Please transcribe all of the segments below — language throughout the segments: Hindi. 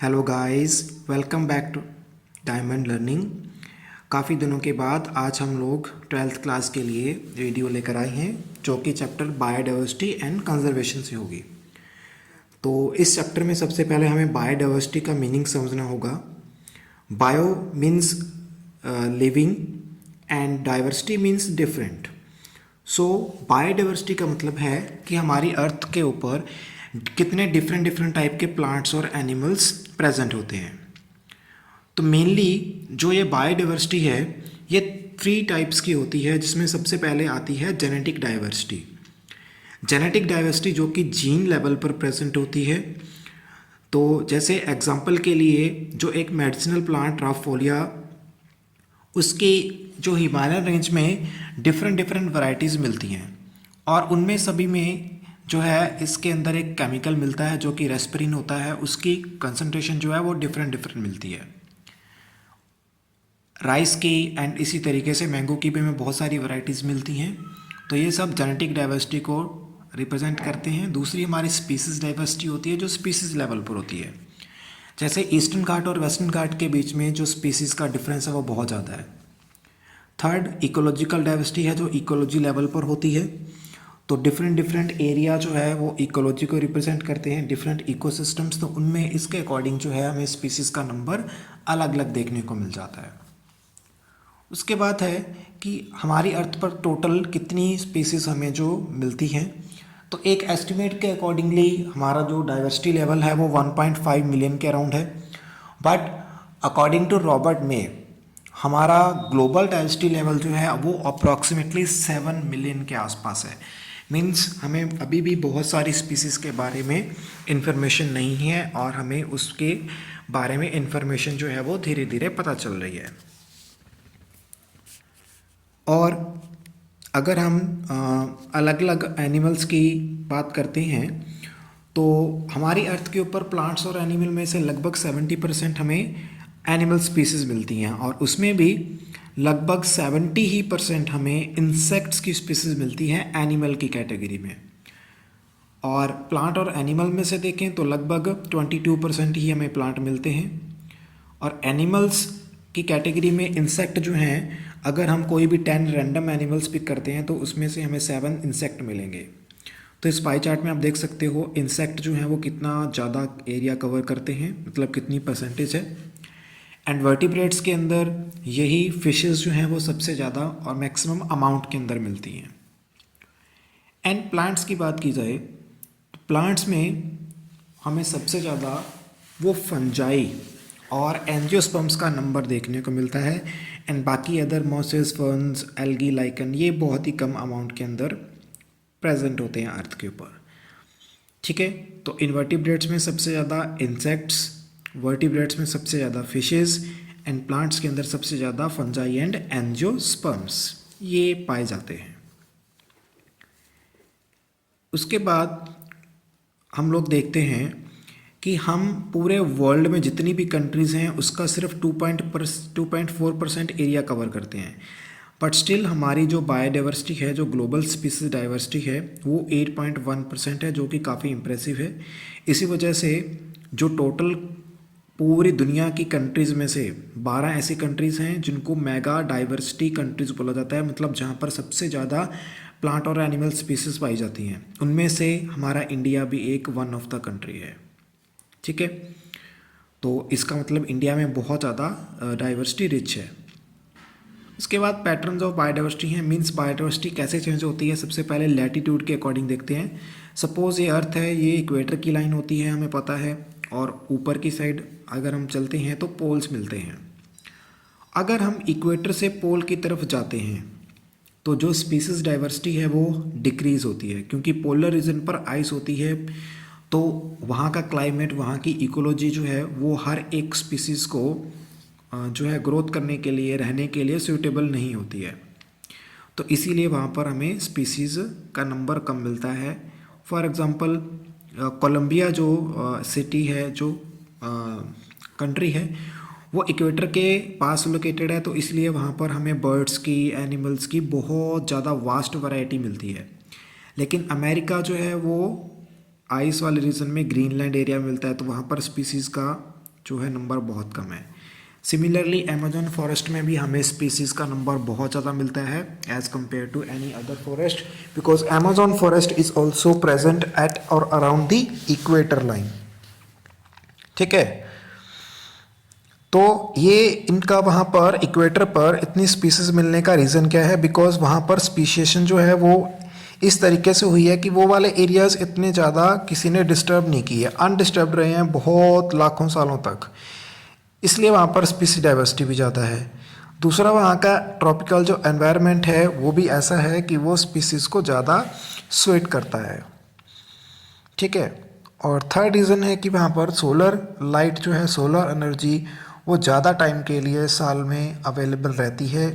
Hello guys, welcome back to diamond learning. काफ़ी दिनों के बाद आज हम लोग 12th क्लास के लिए वीडियो लेकर आए हैं जो कि चैप्टर बायोडाइवर्सिटी एंड कंजर्वेशन से होगी। तो इस चैप्टर में सबसे पहले हमें बायोडाइवर्सिटी का मीनिंग समझना होगा। Bio means living and diversity means different. So biodiversity का मतलब है कि हमारी अर्थ के ऊपर कितने डिफरेंट टाइप के प्लांट्स और एनिमल्स प्रेजेंट होते हैं। तो मेनली जो ये बायोडाइवर्सिटी है ये 3 टाइप्स की होती है, जिसमें सबसे पहले आती है जेनेटिक डाइवर्सिटी। जेनेटिक डाइवर्सिटी जो कि जीन लेवल पर प्रेजेंट होती है। तो जैसे एग्जांपल के लिए जो एक मेडिसिनल प्लांट राफोलिया, उसकी जो हिमालयन रेंज में डिफरेंट वैरायटीज़ मिलती हैं और उनमें सभी में जो है इसके अंदर एक केमिकल मिलता है जो कि रेस्पिरिन होता है। उसकी कंसंट्रेशन जो है वो डिफरेंट मिलती है। राइस की एंड इसी तरीके से मैंगो की भी हमें बहुत सारी वैरायटीज़ मिलती हैं। तो ये सब जेनेटिक डाइवर्सिटी को रिप्रेजेंट करते हैं। दूसरी हमारी स्पीसीज डाइवर्सिटी होती है जो स्पीसीज लेवल पर होती है। जैसे ईस्टर्न घाट और वेस्टर्न घाट के बीच में जो स्पीसीज़ का डिफरेंस है वो बहुत ज़्यादा है। थर्ड इकोलॉजिकल डाइवर्सिटी है जो इकोलॉजी लेवल पर होती है। तो डिफरेंट एरिया जो है वो इकोलॉजी को रिप्रेजेंट करते हैं, डिफरेंट इकोसिस्टम्स। तो उनमें इसके अकॉर्डिंग जो है हमें स्पीसीज़ का नंबर अलग अलग देखने को मिल जाता है। उसके बाद है कि हमारी अर्थ पर टोटल कितनी स्पीसीज़ हमें जो मिलती हैं। तो एक एस्टिमेट के अकॉर्डिंगली हमारा जो डाइवर्सिटी लेवल है वो 1.5 मिलियन के अराउंड है। But according to Robert May हमारा ग्लोबल डाइवर्सिटी लेवल जो है वो अप्रॉक्सीमेटली 7 मिलियन के आसपास है। मीन्स हमें अभी भी बहुत सारी स्पीसीज़ के बारे में इंफॉर्मेशन नहीं है और हमें उसके बारे में इंफॉर्मेशन जो है वो धीरे धीरे पता चल रही है। और अगर हम अलग अलग एनिमल्स की बात करते हैं तो हमारी अर्थ के ऊपर प्लांट्स और एनिमल में से लगभग 70% हमें एनिमल स्पीसीज़ मिलती हैं और उसमें भी लगभग 70% हमें इंसेक्ट्स की स्पीसीज़ मिलती हैं एनिमल की कैटेगरी में। और प्लांट और एनिमल में से देखें तो लगभग 22% ही हमें प्लांट मिलते हैं। और एनिमल्स की कैटेगरी में इंसेक्ट जो हैं, अगर हम कोई भी 10 रैंडम एनिमल्स पिक करते हैं तो उसमें से हमें 7 इंसेक्ट मिलेंगे। तो इस पाई चार्ट में आप देख सकते हो इंसेक्ट जो हैं वो कितना ज़्यादा एरिया कवर करते हैं, मतलब कितनी परसेंटेज है। एंड वर्टिब्रेट्स के अंदर यही फिशेस जो हैं वो सबसे ज़्यादा और मैक्सिमम अमाउंट के अंदर मिलती हैं। एंड प्लांट्स की बात की जाए तो प्लांट्स में हमें सबसे ज़्यादा वो फंजाई और एंजियोस्पर्म्स का नंबर देखने को मिलता है। एंड बाकी other mosses, ferns, algae, lichen ये बहुत ही कम अमाउंट के अंदर प्रेजेंट होते हैं अर्थ के ऊपर। ठीक है, तो इनवर्टिब्रेट्स में सबसे ज़्यादा इंसेक्ट्स, वर्टिब्रेट्स में सबसे ज़्यादा फिशेस एंड प्लांट्स के अंदर सबसे ज़्यादा फंजाई एंड एंजियोस्पर्म्स ये पाए जाते हैं। उसके बाद हम लोग देखते हैं कि हम पूरे वर्ल्ड में जितनी भी कंट्रीज़ हैं उसका सिर्फ 2.4% एरिया कवर करते हैं। बट स्टिल हमारी जो बायोडाइवर्सिटी है, जो ग्लोबल स्पीसीज डाइवर्सिटी है, वो 8.1% है, जो कि काफ़ी इम्प्रेसिव है। इसी वजह से जो टोटल पूरी दुनिया की कंट्रीज़ में से 12 ऐसी कंट्रीज़ हैं जिनको मेगा डाइवर्सिटी कंट्रीज़ बोला जाता है, मतलब जहाँ पर सबसे ज़्यादा प्लांट और एनिमल स्पीसीज पाई जाती हैं। उनमें से हमारा इंडिया भी एक वन ऑफ द कंट्री है। ठीक है, तो इसका मतलब इंडिया में बहुत ज़्यादा डाइवर्सिटी रिच है। उसके बाद पैटर्न्स ऑफ बायोडाइवर्सिटी हैं, मींस बायोडाइवर्सिटी कैसे चेंज होती है। सबसे पहले लैटिट्यूड के अकॉर्डिंग देखते हैं। सपोज़ ये अर्थ है, ये इक्वेटर की लाइन होती है, हमें पता है, और ऊपर की साइड अगर हम चलते हैं तो पोल्स मिलते हैं। अगर हम इक्वेटर से पोल की तरफ जाते हैं तो जो स्पीसीज डाइवर्सिटी है वो डिक्रीज़ होती है, क्योंकि पोलर रीजन पर आइस होती है। तो वहाँ का क्लाइमेट, वहाँ की इकोलॉजी जो है वो हर एक स्पीसीज़ को जो है ग्रोथ करने के लिए, रहने के लिए सूटेबल नहीं होती है। तो इसीलिए वहाँ पर हमें स्पीसीज़ का नंबर कम मिलता है। फॉर एग्ज़ाम्पल कोलंबिया जो सिटी है, जो कंट्री है, वो इक्वेटर के पास लोकेटेड है, तो इसलिए वहाँ पर हमें बर्ड्स की, एनिमल्स की बहुत ज़्यादा वास्ट वैरायटी मिलती है। लेकिन अमेरिका जो है वो आइस वाले रीजन में, ग्रीनलैंड एरिया मिलता है, तो वहाँ पर स्पीसीज़ का जो है नंबर बहुत कम है। सिमिलरली अमेजोन फॉरेस्ट में भी हमें स्पीसीज़ का नंबर बहुत ज़्यादा मिलता है as compare to any other forest, because Amazon forest is also present at और अराउंड द इक्वेटर लाइन। ठीक है, तो ये इनका वहाँ पर इक्वेटर पर इतनी स्पीसीज़ मिलने का रीज़न क्या है? बिकॉज वहाँ पर स्पीशिएशन जो है वो इस तरीके से हुई है कि वो वाले एरियाज़ इतने ज़्यादा किसी ने डिस्टर्ब नहीं किए, अनडिस्टर्ब रहे हैं बहुत लाखों सालों तक, इसलिए वहाँ पर स्पीसी डाइवर्सिटी भी ज़्यादा है। दूसरा, वहाँ का ट्रॉपिकल जो एनवायरनमेंट है वो भी ऐसा है कि वो स्पीसीज़ को ज़्यादा स्वेट करता है। ठीक है, और थर्ड रीज़न है कि वहाँ पर सोलर लाइट जो है, सोलर एनर्जी वो ज़्यादा टाइम के लिए साल में अवेलेबल रहती है,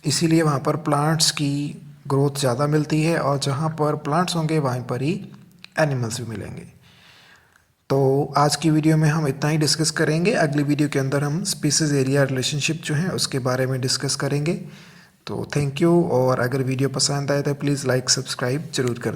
इसीलिए वहाँ पर प्लांट्स की ग्रोथ ज़्यादा मिलती है, और जहाँ पर प्लांट्स होंगे वहीं पर ही एनिमल्स भी मिलेंगे। तो आज की वीडियो में हम इतना ही डिस्कस करेंगे। अगली वीडियो के अंदर हम स्पीसीज़ एरिया रिलेशनशिप जो है उसके बारे में डिस्कस करेंगे। तो थैंक यू, और अगर वीडियो पसंद आए तो प्लीज़ लाइक सब्सक्राइब ज़रूर कर दें।